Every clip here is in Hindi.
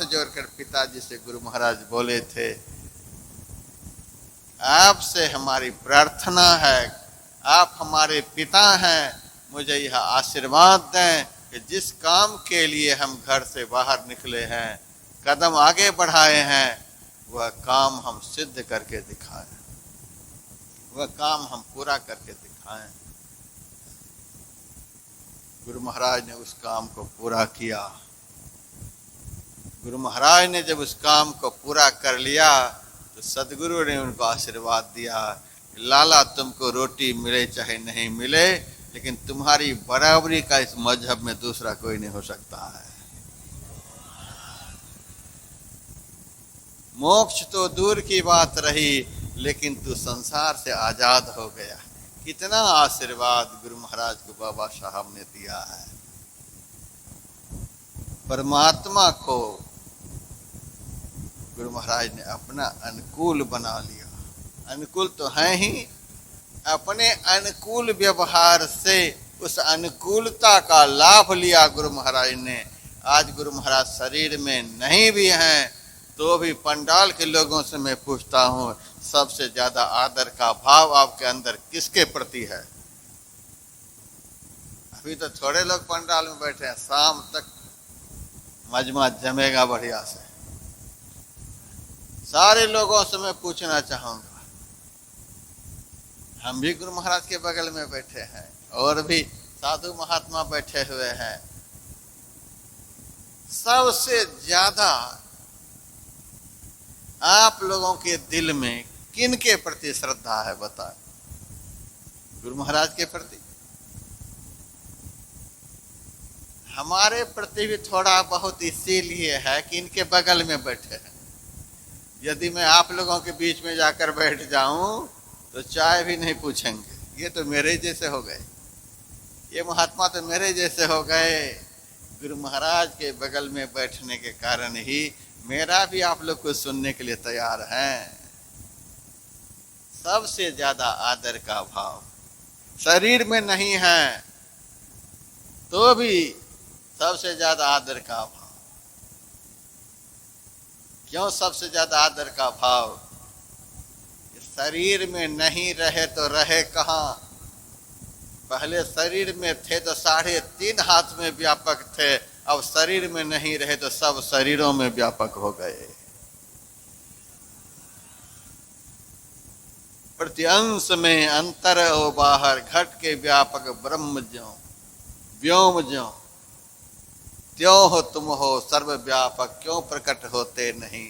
जोड़कर पिताजी से गुरु महाराज बोले थे, आपसे हमारी प्रार्थना है, आप हमारे पिता हैं, मुझे यह आशीर्वाद दें कि जिस काम के लिए हम घर से बाहर निकले हैं, कदम आगे बढ़ाए हैं, वह काम हम सिद्ध करके दिखाएं, वह काम हम पूरा करके दिखाएं। गुरु महाराज ने उस काम को पूरा किया। गुरु महाराज ने जब उस काम को पूरा कर लिया तो सदगुरु ने उनको आशीर्वाद दिया, लाला तुमको रोटी मिले चाहे नहीं मिले, लेकिन तुम्हारी बराबरी का इस मजहब में दूसरा कोई नहीं हो सकता है। मोक्ष तो दूर की बात रही, लेकिन तू संसार से आजाद हो गया। कितना आशीर्वाद गुरु महाराज को बाबा साहब ने दिया है। परमात्मा को गुरु महाराज ने अपना अनुकूल बना लिया। अनुकूल तो है ही, अपने अनुकूल व्यवहार से उस अनुकूलता का लाभ लिया गुरु महाराज ने। आज गुरु महाराज शरीर में नहीं भी हैं तो भी पंडाल के लोगों से मैं पूछता हूँ, सबसे ज्यादा आदर का भाव आपके अंदर किसके प्रति है? अभी तो थोड़े लोग पंडाल में बैठे हैं, शाम तक मजमा जमेगा बढ़िया से। सारे लोगों से मैं पूछना चाहूंगा, हम भी गुरु महाराज के बगल में बैठे हैं और भी साधु महात्मा बैठे हुए हैं, सबसे ज्यादा आप लोगों के दिल में किन के प्रति श्रद्धा है बताएं? गुरु महाराज के प्रति। हमारे प्रति भी थोड़ा बहुत इसीलिए है कि इनके बगल में बैठे हैं। यदि मैं आप लोगों के बीच में जाकर बैठ जाऊं तो चाय भी नहीं पूछेंगे, ये तो मेरे जैसे हो गए, ये महात्मा तो मेरे जैसे हो गए। गुरु महाराज के बगल में बैठने के कारण ही मेरा भी आप लोग को सुनने के लिए तैयार हैं। सबसे ज्यादा आदर का भाव शरीर में नहीं है तो भी सबसे ज्यादा आदर का भाव। क्यों सबसे ज्यादा आदर का भाव? शरीर में नहीं रहे तो रहे कहाँ? पहले शरीर में थे तो 3.5 हाथ में व्यापक थे, अब शरीर में नहीं रहे तो सब शरीरों में व्यापक हो गए। प्रत्यंश में अंतर हो बाहर, घट के व्यापक ब्रह्म ज्यों व्योम ज्यों, त्यों हो तुम हो सर्वव्यापक, क्यों प्रकट होते नहीं?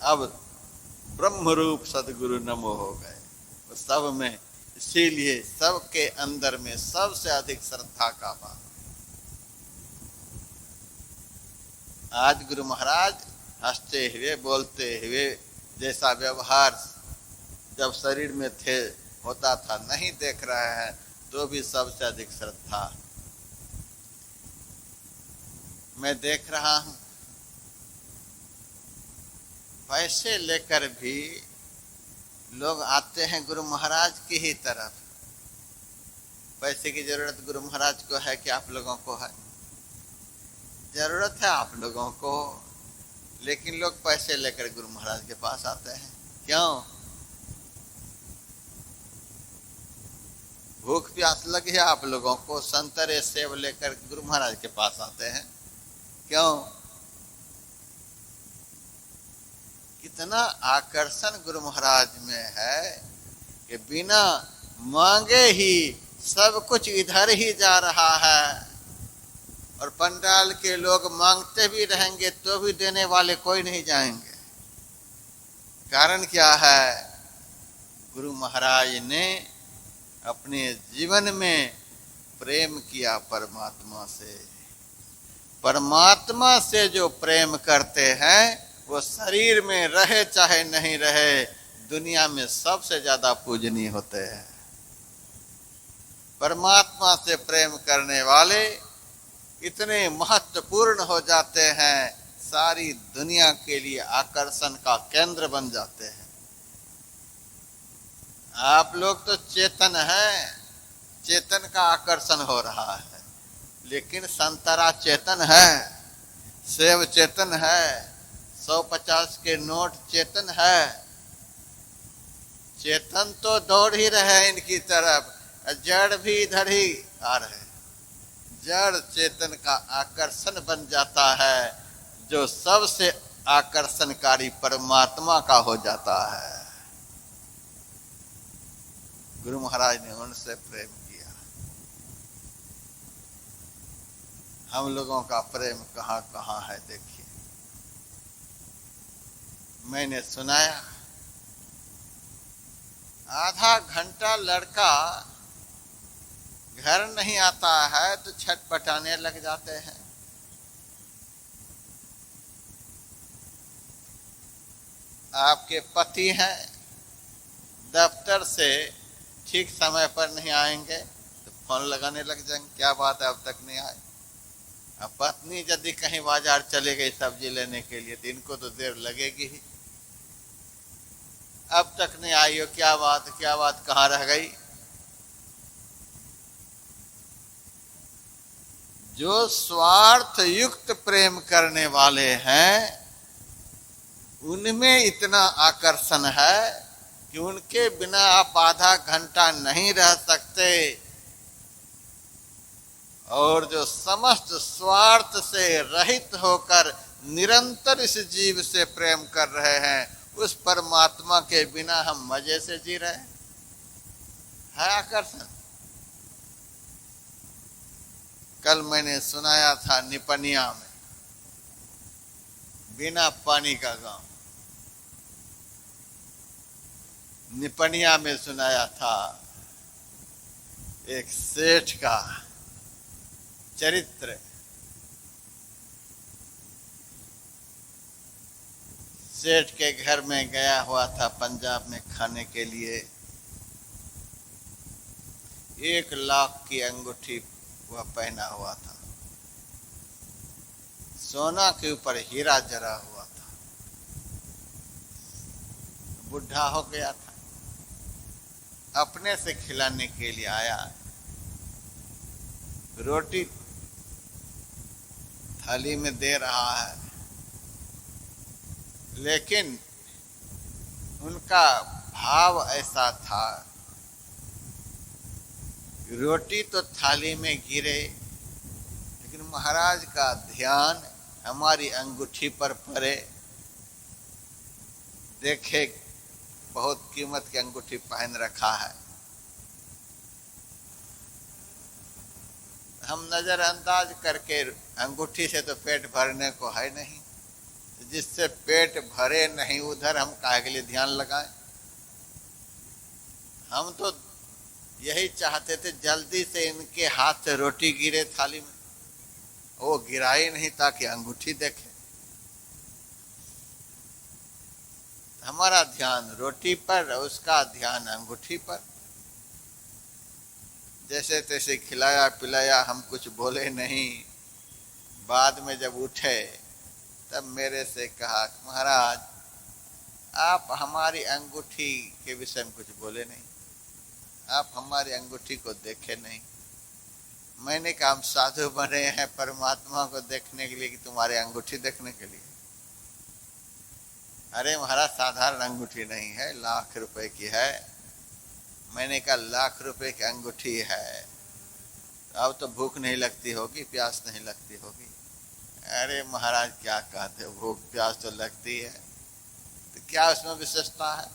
अब ब्रह्म रूप सदगुरु नमो हो गए सब में। इसीलिए सबके अंदर में सबसे अधिक श्रद्धा का भाव। आज गुरु महाराज हंसते हुए बोलते हुए जैसा व्यवहार जब शरीर में थे होता था नहीं देख रहे हैं तो भी सबसे अधिक श्रद्धा मैं देख रहा हूं। पैसे लेकर भी लोग आते हैं गुरु महाराज की ही तरफ। पैसे की जरूरत गुरु महाराज को है कि आप लोगों को है? जरूरत है आप लोगों को, लेकिन लोग पैसे लेकर गुरु महाराज के पास आते हैं। क्यों? भूख प्यास लगी है आप लोगों को, संतरे सेब लेकर गुरु महाराज के पास आते हैं। क्यों? कितना आकर्षण गुरु महाराज में है कि बिना मांगे ही सब कुछ इधर ही जा रहा है, और पंडाल के लोग मांगते भी रहेंगे तो भी देने वाले कोई नहीं जाएंगे। कारण क्या है? गुरु महाराज ने अपने जीवन में प्रेम किया परमात्मा से। परमात्मा से जो प्रेम करते हैं वो शरीर में रहे चाहे नहीं रहे दुनिया में सबसे ज्यादा पूजनीय होते हैं। परमात्मा से प्रेम करने वाले इतने महत्वपूर्ण हो जाते हैं, सारी दुनिया के लिए आकर्षण का केंद्र बन जाते हैं। आप लोग तो चेतन हैं, चेतन का आकर्षण हो रहा है, लेकिन संतरा चेतन है। सेब चेतन है, 150 के नोट चेतन है। चेतन तो दौड़ ही रहे हैं इनकी तरफ, जड़ भी इधर ही आ रहे। जड़ चेतन का आकर्षण बन जाता है, जो सबसे आकर्षणकारी परमात्मा का हो जाता है। गुरु महाराज ने उनसे प्रेम किया। हम लोगों का प्रेम कहाँ कहाँ है देखिए। मैंने सुनाया, आधा घंटा लड़का घर नहीं आता है तो छटपटाने लग जाते हैं। आपके पति हैं, दफ्तर से ठीक समय पर नहीं आएंगे तो फोन लगाने लग जाएंगे, क्या बात है अब तक नहीं आए। अब पत्नी यदि कहीं बाजार चले गई सब्जी लेने के लिए तो इनको तो देर लगेगी ही, अब तक नहीं आई हो, क्या बात कहाँ रह गई। जो स्वार्थ युक्त प्रेम करने वाले हैं उनमें इतना आकर्षण है कि उनके बिना आप आधा घंटा नहीं रह सकते। और जो समस्त स्वार्थ से रहित होकर निरंतर इस जीव से प्रेम कर रहे हैं, उस परमात्मा के बिना हम मजे से जी रहे हैं। आकर्षण। कल मैंने सुनाया था निपनिया में, बिना पानी का गांव, निपनिया में सुनाया था एक सेठ का चरित्र। सेठ के घर में गया हुआ था पंजाब में खाने के लिए। 1 लाख की अंगूठी वह पहना हुआ था, सोना के ऊपर हीरा जरा हुआ था। बुढ़ा हो गया था, अपने से खिलाने के लिए आया। रोटी थाली में दे रहा है, लेकिन उनका भाव ऐसा था, रोटी तो थाली में गिरे लेकिन महाराज का ध्यान हमारी अंगूठी पर पड़े। देखे बहुत कीमत की अंगूठी पहन रखा है। हम नजरअंदाज करके, अंगूठी से तो पेट भरने को है नहीं, जिससे पेट भरे नहीं उधर हम काहे के लिए ध्यान लगाएं। हम तो यही चाहते थे जल्दी से इनके हाथ से रोटी गिरे थाली में, वो गिराई नहीं ताकि अंगूठी देखे। हमारा ध्यान रोटी पर, उसका ध्यान अंगूठी पर। जैसे तैसे खिलाया पिलाया, हम कुछ बोले नहीं। बाद में जब उठे तब मेरे से कहा, महाराज आप हमारी अंगूठी के विषय में कुछ बोले नहीं, आप हमारी अंगूठी को देखे नहीं। मैंने कहा हम साधु बने हैं परमात्मा को देखने के लिए कि तुम्हारे अंगूठी देखने के लिए? अरे महाराज साधारण अंगूठी नहीं है, लाख रुपए की है। मैंने कहा लाख रुपए की अंगूठी है, अब तो भूख नहीं लगती होगी, प्यास नहीं लगती होगी। अरे महाराज क्या कहते हो, भूख प्यास तो लगती है, तो क्या उसमें विशेषता है?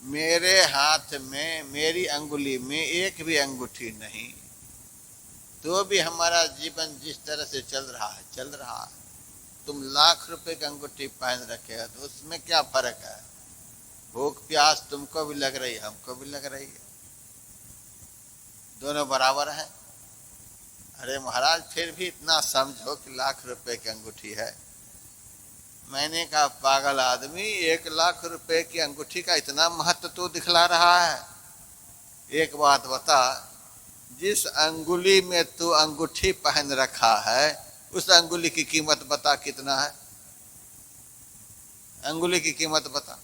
मेरे हाथ में, मेरी अंगुली में एक भी अंगूठी नहीं, तो भी हमारा जीवन जिस तरह से चल रहा है चल रहा है। तुम लाख रुपए की अंगूठी पहन रखे हो तो उसमें क्या फर्क है? भूख प्यास तुमको भी लग रही है, हमको भी लग रही है, दोनों बराबर हैं। अरे महाराज फिर भी इतना समझो कि लाख रुपए की अंगूठी है। मैंने कहा पागल आदमी, 1 लाख रुपए की अंगूठी का इतना महत्व तो दिखला रहा है। एक बात बता, जिस अंगुली में तू अंगूठी पहन रखा है उस अंगुली की कीमत बता कितना है? अंगुली की कीमत बता,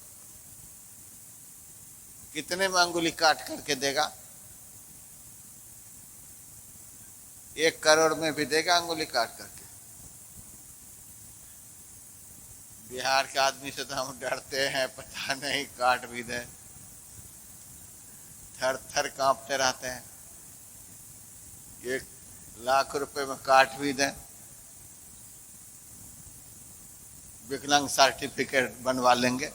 कितने में अंगुली काट करके देगा? 1 करोड़ में भी देगा अंगुली काट करके। बिहार के आदमी से तो हम डरते हैं, पता नहीं काट भी दे, थर थर कांपते रहते हैं। 1 लाख रुपए में काट भी दें, विकलांग सर्टिफिकेट बनवा लेंगे,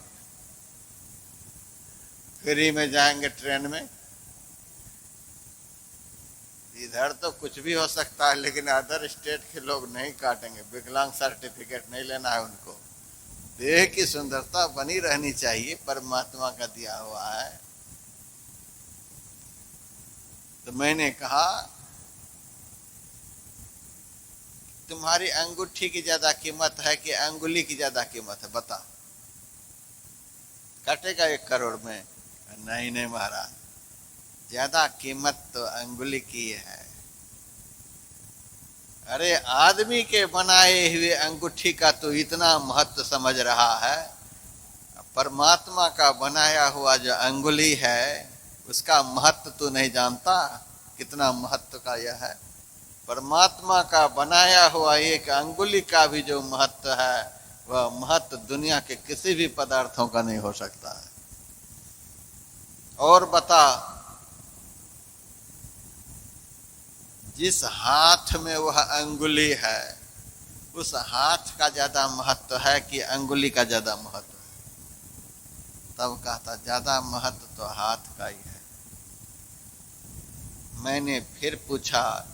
फ्री में जाएंगे ट्रेन में। इधर तो कुछ भी हो सकता है, लेकिन अदर स्टेट के लोग नहीं काटेंगे। विकलांग सर्टिफिकेट नहीं लेना है उनको। देह की सुंदरता बनी रहनी चाहिए, परमात्मा का दिया हुआ है। तो मैंने कहा तुम्हारी अंगूठी की ज्यादा कीमत है कि अंगुली की ज्यादा कीमत है, बता। कटेगा 1 करोड़ में? नहीं नहीं महाराज, ज्यादा कीमत तो अंगुली की है। अरे आदमी के बनाए हुए अंगूठी का तो इतना महत्व समझ रहा है, परमात्मा का बनाया हुआ जो अंगुली है उसका महत्व तो नहीं जानता, कितना महत्व का यह है। परमात्मा का बनाया हुआ एक अंगुली का भी जो महत्व है, वह महत्व दुनिया के किसी भी पदार्थों का नहीं हो सकता है। और बता, जिस हाथ में वह अंगुली है उस हाथ का ज्यादा महत्व है कि अंगुली का ज्यादा महत्व है? तब कहता ज्यादा महत्व तो हाथ का ही है। मैंने फिर पूछा,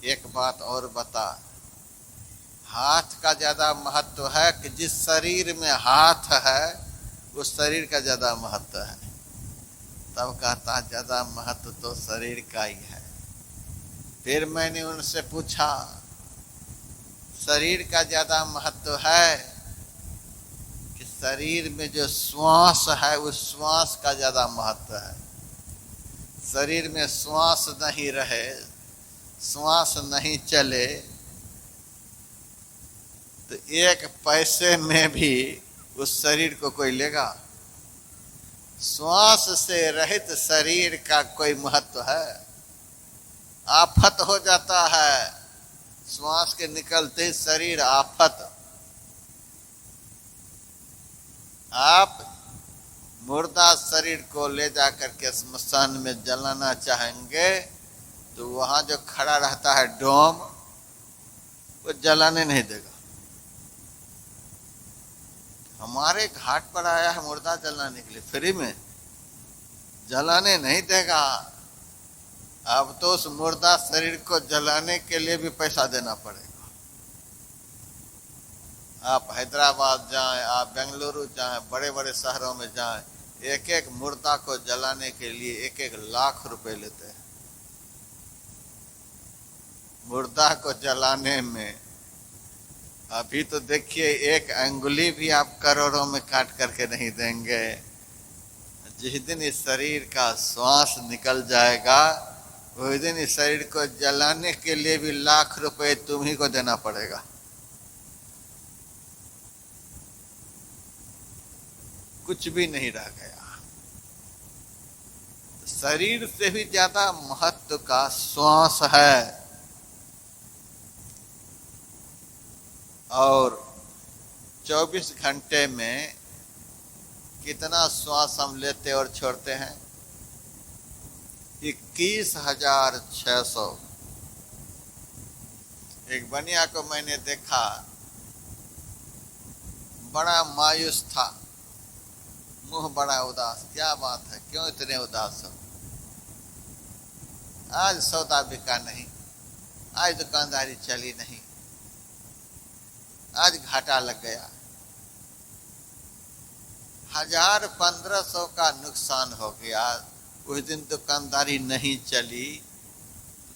एक बात और बता, हाथ का ज्यादा महत्व है कि जिस शरीर में हाथ है उस शरीर का ज्यादा महत्व है? तब कहता ज्यादा महत्व तो शरीर का ही है। फिर मैंने उनसे पूछा, शरीर का ज्यादा महत्व है कि शरीर में जो श्वास है उस श्वास का ज्यादा महत्व है? शरीर में श्वास नहीं रहे, श्वास नहीं चले, तो 1 पैसे में भी उस शरीर को कोई लेगा? श्वास से रहित शरीर का कोई महत्व है? आफत हो जाता है, श्वास के निकलते शरीर आफत। आप मुर्दा शरीर को ले जाकर के स्मशान में जलाना चाहेंगे तो वहां जो खड़ा रहता है डोम, वो जलाने नहीं देगा। हमारे घाट पर आया है मुर्दा जलाने के लिए, फ्री में जलाने नहीं देगा। अब तो उस मुर्दा शरीर को जलाने के लिए भी पैसा देना पड़ेगा। आप हैदराबाद जाएं, आप बेंगलुरु जाएं, बड़े बड़े शहरों में जाएं, 1 मुर्दा को जलाने के लिए 1 लाख रुपए लेते हैं। मुर्दा को जलाने में अभी तो देखिए 1 अंगुली भी आप करोड़ों में काट करके नहीं देंगे। जिस दिन इस शरीर का श्वास निकल जाएगा उस दिन इस शरीर को जलाने के लिए भी लाख रुपए तुम्ही को देना पड़ेगा। कुछ भी नहीं रह गया। शरीर से भी ज्यादा महत्व का श्वास है। और 24 घंटे में कितना श्वास हम लेते और छोड़ते हैं? 21,600। एक बनिया को मैंने देखा, बड़ा मायूस था, मुंह बड़ा उदास। क्या बात है, क्यों इतने उदास हो? आज सौदा बिका नहीं, आज दुकानदारी चली नहीं, आज घाटा लग गया, 1,000-1,500 का नुकसान हो गया। उस दिन दुकानदारी नहीं चली,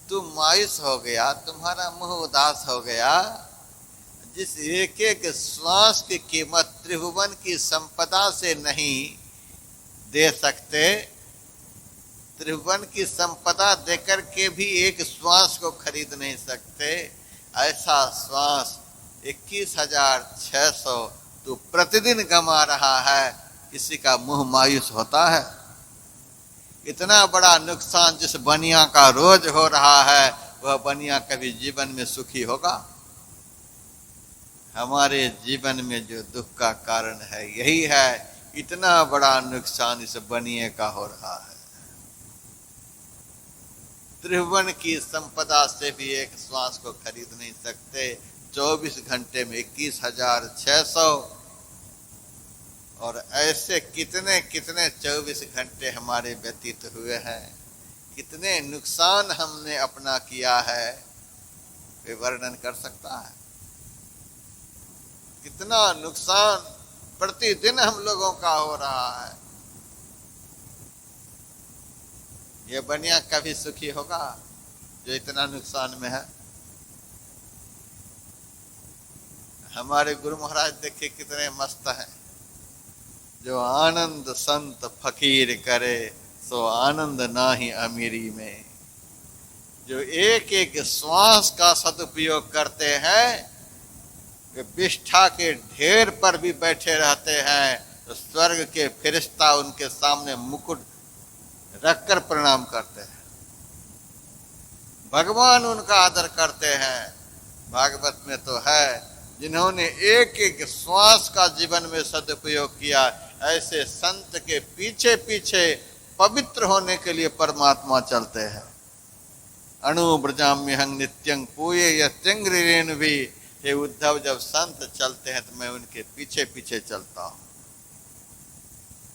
तुम मायूस हो गया, तुम्हारा मुंह उदास हो गया। जिस एक श्वास की कीमत त्रिभुवन की संपदा से नहीं दे सकते, त्रिभुवन की संपदा देकर के भी एक श्वास को खरीद नहीं सकते, ऐसा श्वास 21,600 तू प्रतिदिन गंवा रहा है। किसी का मुंह मायूस होता है? इतना बड़ा नुकसान जिस बनिया का रोज हो रहा है, वह बनिया कभी जीवन में सुखी होगा? हमारे जीवन में जो दुख का कारण है यही है, इतना बड़ा नुकसान इस बनिए का हो रहा है। त्रिभुवन की संपदा से भी एक श्वास को खरीद नहीं सकते। 24 घंटे में 21,600 और ऐसे कितने कितने 24 घंटे हमारे व्यतीत हुए हैं। कितने नुकसान हमने अपना किया है, वे वर्णन कर सकता है? कितना नुकसान प्रतिदिन हम लोगों का हो रहा है। ये बनिया कभी सुखी होगा जो इतना नुकसान में है? हमारे गुरु महाराज देखिए कितने मस्त हैं। जो आनंद संत फकीर करे सो आनंद नाही अमीरी में। जो एक एक श्वास का सदुपयोग करते हैं, वे विष्ठा के ढेर पर भी बैठे रहते हैं तो स्वर्ग के फरिश्ता उनके सामने मुकुट रखकर प्रणाम करते हैं। भगवान उनका आदर करते हैं। भागवत में तो है, जिन्होंने एक एक श्वास का जीवन में सदुपयोग किया, ऐसे संत के पीछे पीछे पवित्र होने के लिए परमात्मा चलते हैं। अणुब्रजाम्यहं नित्यं पूये यत्यंग्रिरेण भी। हे उद्धव, जब संत चलते हैं तो मैं उनके पीछे पीछे चलता हूँ।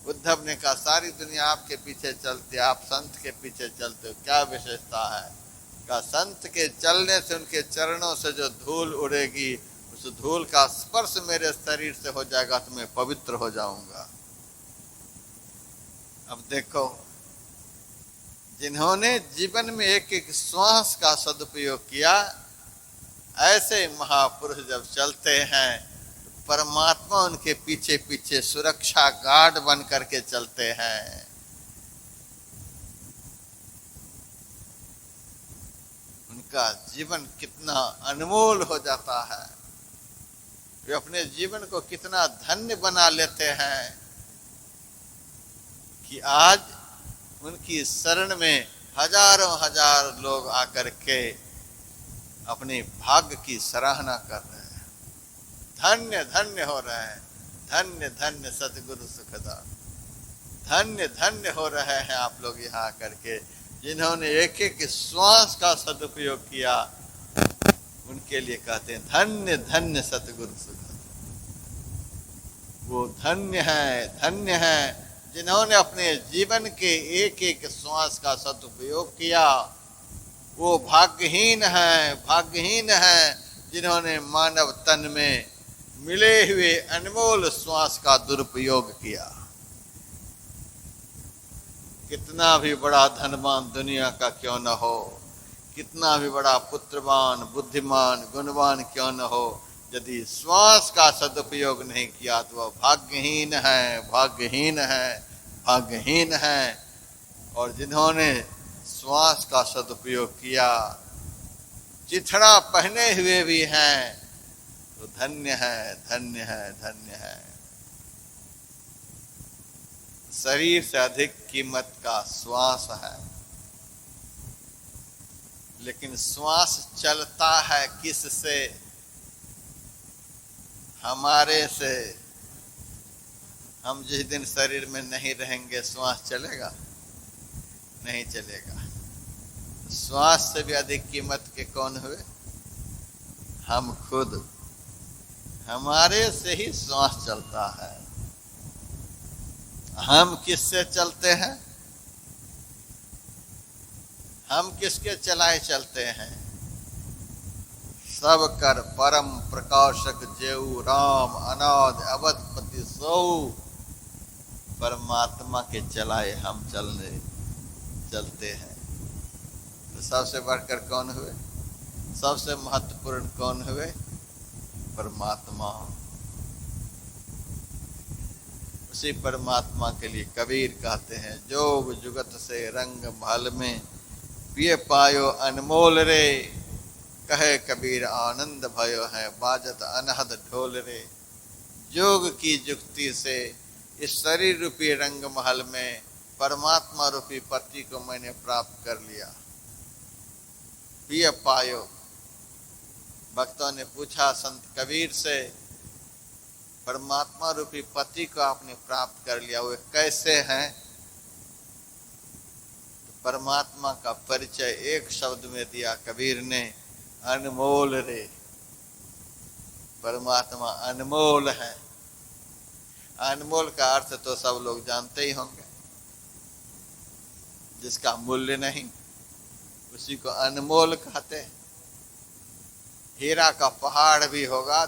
उद्धव ने कहा सारी दुनिया आपके पीछे चलती है, आप संत के पीछे चलते हो, क्या विशेषता है? कहा संत के चलने से उनके चरणों से जो धूल उड़ेगी, उस धूल का स्पर्श मेरे शरीर से हो जाएगा तो मैं पवित्र हो जाऊंगा। अब देखो, जिन्होंने जीवन में एक एक श्वास का सदुपयोग किया, ऐसे महापुरुष जब चलते हैं तो परमात्मा उनके पीछे पीछे सुरक्षा गार्ड बन करके चलते हैं। उनका जीवन कितना अनमोल हो जाता है। वे अपने जीवन को कितना धन्य बना लेते हैं कि आज उनकी शरण में हजारों हजार लोग आकर के अपने भाग्य की सराहना कर रहे हैं। धन्य धन्य हो रहे हैं। धन्य धन्य सतगुरु सुखदास, धन्य धन्य हो रहे हैं आप लोग यहाँ आकर के, जिन्होंने एक एक श्वास का सदुपयोग किया। उनके लिए कहते हैं धन्य धन्य सतगुरु सुखदास। वो धन्य है जिन्होंने अपने जीवन के एक एक श्वास का सदुपयोग किया। वो भाग्यहीन है जिन्होंने मानव तन में मिले हुए अनमोल श्वास का दुरुपयोग किया। कितना भी बड़ा धनवान दुनिया का क्यों न हो, कितना भी बड़ा पुत्रवान, बुद्धिमान, गुणवान क्यों न हो, यदि श्वास का सदुपयोग नहीं किया तो वह भाग्यहीन है। और जिन्होंने श्वास का सदुपयोग किया, चिथड़ा पहने हुए भी हैं, तो धन्य है। शरीर से अधिक कीमत का श्वास है, लेकिन श्वास चलता है किससे? हमारे से। हम जिस दिन शरीर में नहीं रहेंगे, श्वास चलेगा? नहीं चलेगा। श्वास से भी अधिक कीमत के कौन हुए? हम खुद। हमारे से ही श्वास चलता है। हम किससे चलते हैं? हम किसके चलाए चलते हैं? सब कर परम प्रकाशक जेऊ राम अनाद अवधपति सौ। परमात्मा के चलाए हम चलते हैं। तो सबसे बढ़कर कौन हुए? सबसे महत्वपूर्ण कौन हुए? परमात्मा। उसी परमात्मा के लिए कबीर कहते हैं, जोग जुगत से रंग महल में पिए पायो अनमोल रे। कहे कबीर आनंद भयो है बाजत अनहद ढोल रे। जोग की जुक्ति से इस शरीर रूपी रंग महल में परमात्मा रूपी पति को मैंने प्राप्त कर लिया। पिय पायो। भक्तों ने पूछा संत कबीर से, परमात्मा रूपी पति को आपने प्राप्त कर लिया, वे कैसे हैं? तो परमात्मा का परिचय एक शब्द में दिया कबीर ने, अनमोल रे। परमात्मा अनमोल है। अनमोल का अर्थ तो सब लोग जानते ही होंगे, जिसका मूल्य नहीं उसी को अनमोल कहते हैं। हीरा का पहाड़ भी होगा